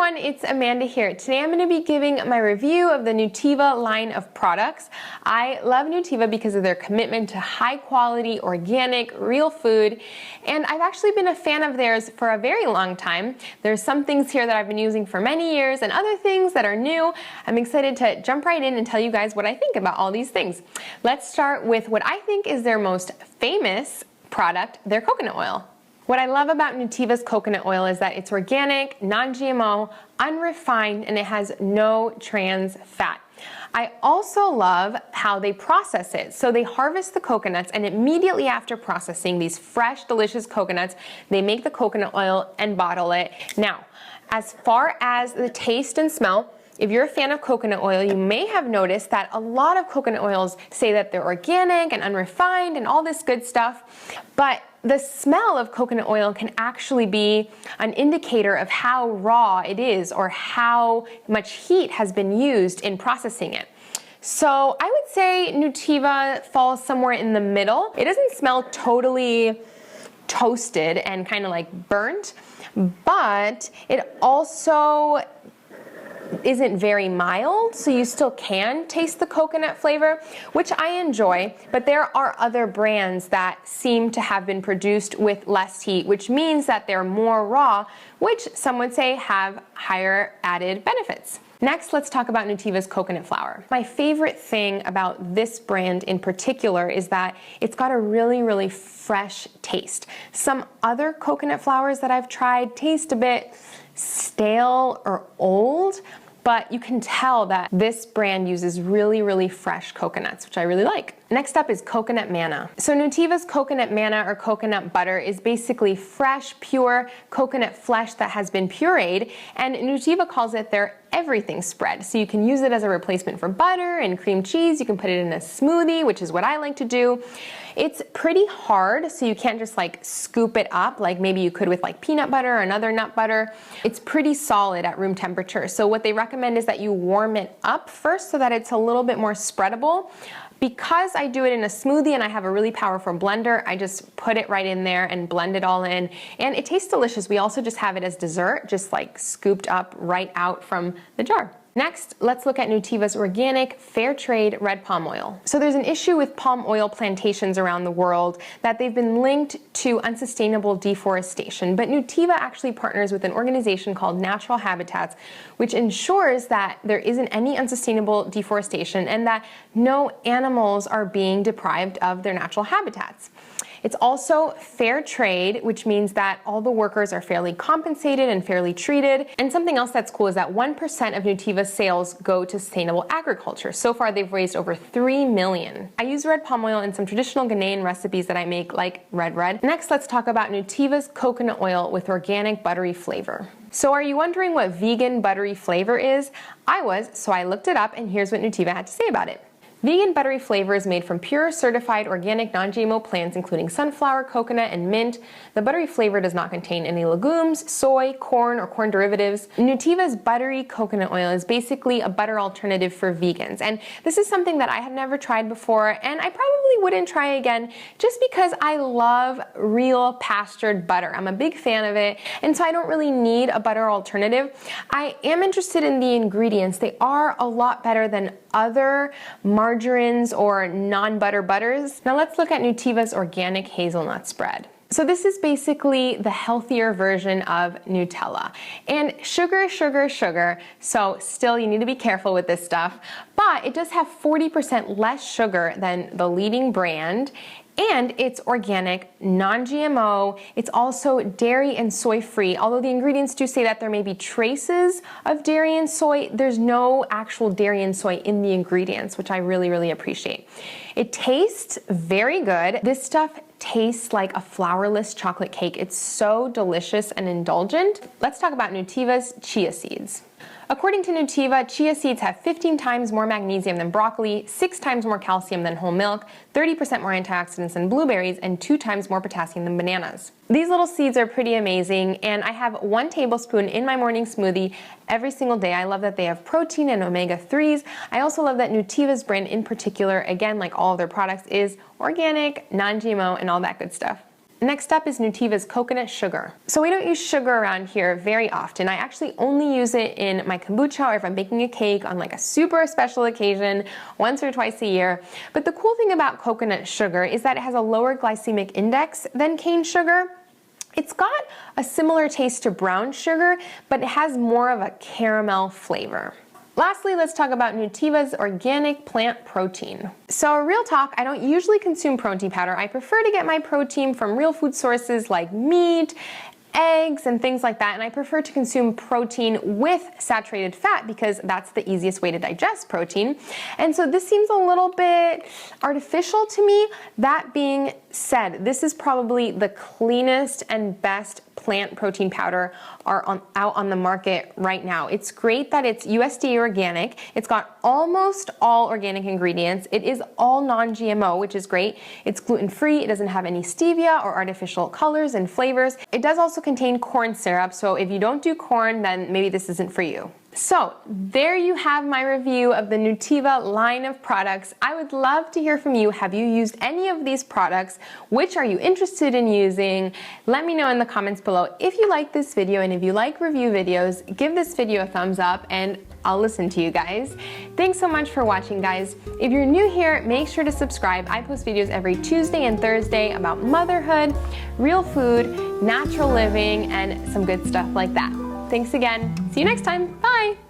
everyone, it's Amanda here. Today I'm going to be giving my review of the Nutiva line of products. I love Nutiva because of their commitment to high quality, organic, real food, and I've actually been a fan of theirs for a very long time. There's some things here that I've been using for many years and other things that are new. I'm excited to jump right in and tell you guys what I think about all these things. Let's start with what I think is their most famous product, their coconut oil. What I love about Nutiva's coconut oil is that it's organic, non-GMO, unrefined, and it has no trans fat. I also love how they process it. So they harvest the coconuts, and immediately after processing these fresh, delicious coconuts, they make the coconut oil and bottle it. Now, as far as the taste and smell, if you're a fan of coconut oil, you may have noticed that a lot of coconut oils say that they're organic and unrefined and all this good stuff, but the smell of coconut oil can actually be an indicator of how raw it is or how much heat has been used in processing it. So I would say Nutiva falls somewhere in the middle. It doesn't smell totally toasted and kind of like burnt, but it also isn't very mild, so you still can taste the coconut flavor, which I enjoy, but there are other brands that seem to have been produced with less heat, which means that they're more raw, which some would say have higher added benefits. Next, let's talk about Nutiva's coconut flour. My favorite thing about this brand in particular is that it's got a really, really fresh taste. Some other coconut flours that I've tried taste a bit stale or old, but you can tell that this brand uses really, really fresh coconuts, which I really like. Next up is coconut manna. So Nutiva's coconut manna or coconut butter is basically fresh, pure coconut flesh that has been pureed, and Nutiva calls it their everything spread. So you can use it as a replacement for butter and cream cheese. You can put it in a smoothie, which is what I like to do. It's pretty hard, so you can't just like scoop it up like maybe you could with like peanut butter or another nut butter. It's pretty solid at room temperature. So what they recommend is that you warm it up first so that it's a little bit more spreadable. Because I do it in a smoothie and I have a really powerful blender, I just put it right in there and blend it all in, and it tastes delicious. We also just have it as dessert, just like scooped up right out from the jar. Next, let's look at Nutiva's organic Fairtrade red palm oil. So there's an issue with palm oil plantations around the world that they've been linked to unsustainable deforestation, but Nutiva actually partners with an organization called Natural Habitats, which ensures that there isn't any unsustainable deforestation and that no animals are being deprived of their natural habitats. It's also fair trade, which means that all the workers are fairly compensated and fairly treated. And something else that's cool is that 1% of Nutiva's sales go to sustainable agriculture. So far, they've raised over $3 million. I use red palm oil in some traditional Ghanaian recipes that I make, like red. Next, let's talk about Nutiva's coconut oil with organic buttery flavor. So are you wondering what vegan buttery flavor is? I was, so I looked it up, and here's what Nutiva had to say about it. Vegan buttery flavor is made from pure, certified, organic, non-GMO plants, including sunflower, coconut, and mint. The buttery flavor does not contain any legumes, soy, corn, or corn derivatives. Nutiva's buttery coconut oil is basically a butter alternative for vegans. And this is something that I had never tried before, and I probably wouldn't try again just because I love real pastured butter. I'm a big fan of it, and so I don't really need a butter alternative. I am interested in the ingredients. They are a lot better than other margarines or non-butter butters. Now let's look at Nutiva's organic hazelnut spread. So this is basically the healthier version of Nutella. And sugar, so still you need to be careful with this stuff, but it does have 40% less sugar than the leading brand, and it's organic, non-GMO. It's also dairy and soy free. Although the ingredients do say that there may be traces of dairy and soy, there's no actual dairy and soy in the ingredients, which I really appreciate. It tastes very good. This stuff tastes like a flourless chocolate cake. It's so delicious and indulgent. Let's talk about Nutiva's chia seeds. According to Nutiva, chia seeds have 15 times more magnesium than broccoli, 6 times more calcium than whole milk, 30% more antioxidants than blueberries, and 2 times more potassium than bananas. These little seeds are pretty amazing, and I have 1 tablespoon in my morning smoothie every single day. I love that they have protein and omega-3s. I also love that Nutiva's brand in particular, again, like all of their products, is organic, non-GMO, and all that good stuff. Next up is Nutiva's coconut sugar. So we don't use sugar around here very often. I actually only use it in my kombucha or if I'm baking a cake on like a super special occasion once or twice a year. But the cool thing about coconut sugar is that it has a lower glycemic index than cane sugar. It's got a similar taste to brown sugar, but it has more of a caramel flavor. Lastly, let's talk about Nutiva's organic plant protein. So real talk, I don't usually consume protein powder. I prefer to get my protein from real food sources like meat, eggs, and things like that, and I prefer to consume protein with saturated fat because that's the easiest way to digest protein. And so this seems a little bit artificial to me. That being said, this is probably the cleanest and best plant protein powder out on the market right now. It's great that it's USDA organic. It's got almost all organic ingredients. It is all non-GMO, which is great. It's gluten-free. It doesn't have any stevia or artificial colors and flavors. It does also contain corn syrup, so if you don't do corn, then maybe this isn't for you. So there you have my review of the Nutiva line of products. I would love to hear from you. Have you used any of these products? Which are you interested in using? Let me know in the comments below. If you like this video and if you like review videos, give this video a thumbs up and I'll listen to you guys. Thanks so much for watching, guys. If you're new here, make sure to subscribe. I post videos every Tuesday and Thursday about motherhood, real food, natural living, and some good stuff like that. Thanks again. See you next time. Bye.